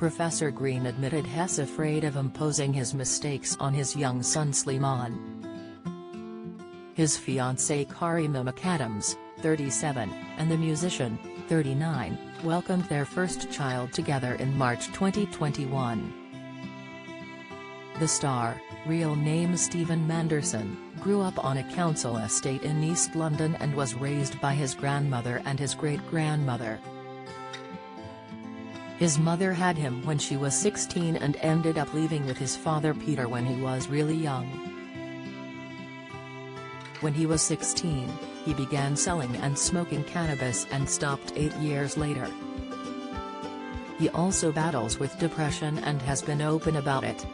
Professor Green admitted Hess afraid of imposing his mistakes on his young son Slimane. His fiancée Karima McAdams, 37, and the musician, 39, welcomed their first child together in March 2021. The star, real name Stephen Manderson, grew up on a council estate in East London and was raised by his grandmother and his great-grandmother. His mother had him when she was 16 and ended up leaving with his father Peter when he was really young. When he was 16, he began selling and smoking cannabis and stopped 8 years later. He also battles with depression and has been open about it.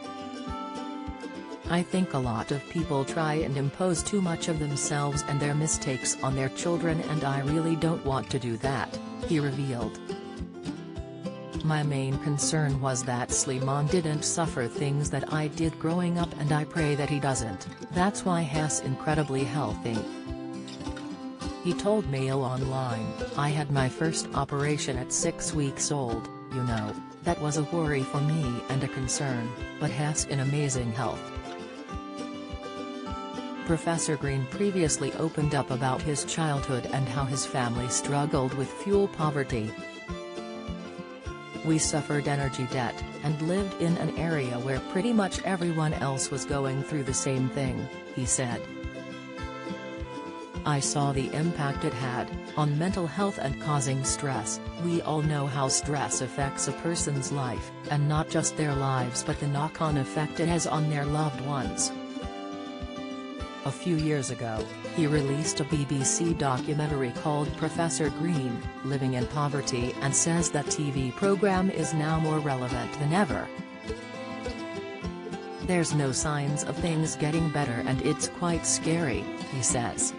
"I think a lot of people try and impose too much of themselves and their mistakes on their children, and I really don't want to do that," he revealed. "My main concern was that Slimane didn't suffer things that I did growing up, and I pray that he doesn't. That's why he's incredibly healthy." He told Mail Online, "I had my first operation at 6 weeks old, that was a worry for me and a concern, but he's in amazing health." Professor Green previously opened up about his childhood and how his family struggled with fuel poverty. "We suffered energy debt, and lived in an area where pretty much everyone else was going through the same thing," he said. "I saw the impact it had on mental health and causing stress. We all know how stress affects a person's life, and not just their lives but the knock-on effect it has on their loved ones." A few years ago, he released a BBC documentary called Professor Green, Living in Poverty, and says that TV program is now more relevant than ever. "There's no signs of things getting better and it's quite scary," he says.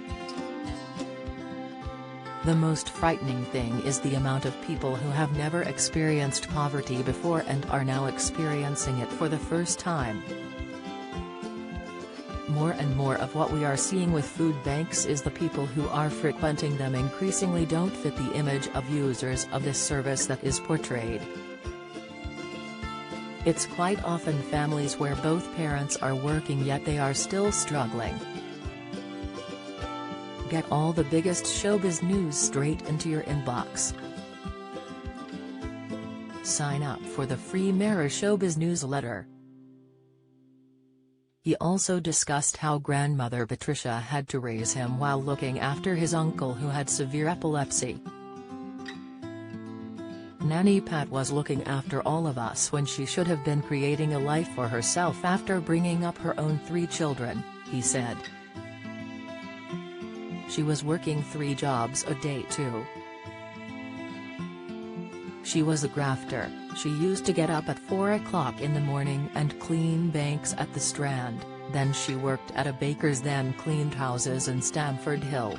"The most frightening thing is the amount of people who have never experienced poverty before and are now experiencing it for the first time. More and more of what we are seeing with food banks is the people who are frequenting them increasingly don't fit the image of users of this service that is portrayed. It's quite often families where both parents are working yet they are still struggling." Get all the biggest showbiz news straight into your inbox. Sign up for the free Mirror Showbiz newsletter. He also discussed how grandmother Patricia had to raise him while looking after his uncle who had severe epilepsy. "Nanny Pat was looking after all of us when she should have been creating a life for herself after bringing up her own 3 children," he said. "She was working 3 jobs a day too. She was a grafter. She used to get up at 4 o'clock in the morning and clean banks at the Strand, then she worked at a baker's, then cleaned houses in Stamford Hill.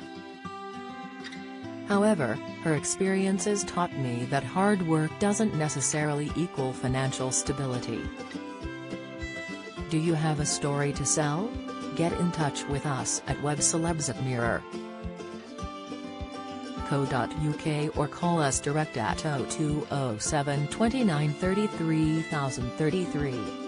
However, her experiences taught me that hard work doesn't necessarily equal financial stability. Do you have a story to sell? Get in touch with us at webcelebs@mirror.co.uk or call us direct at 0207 29 33 033.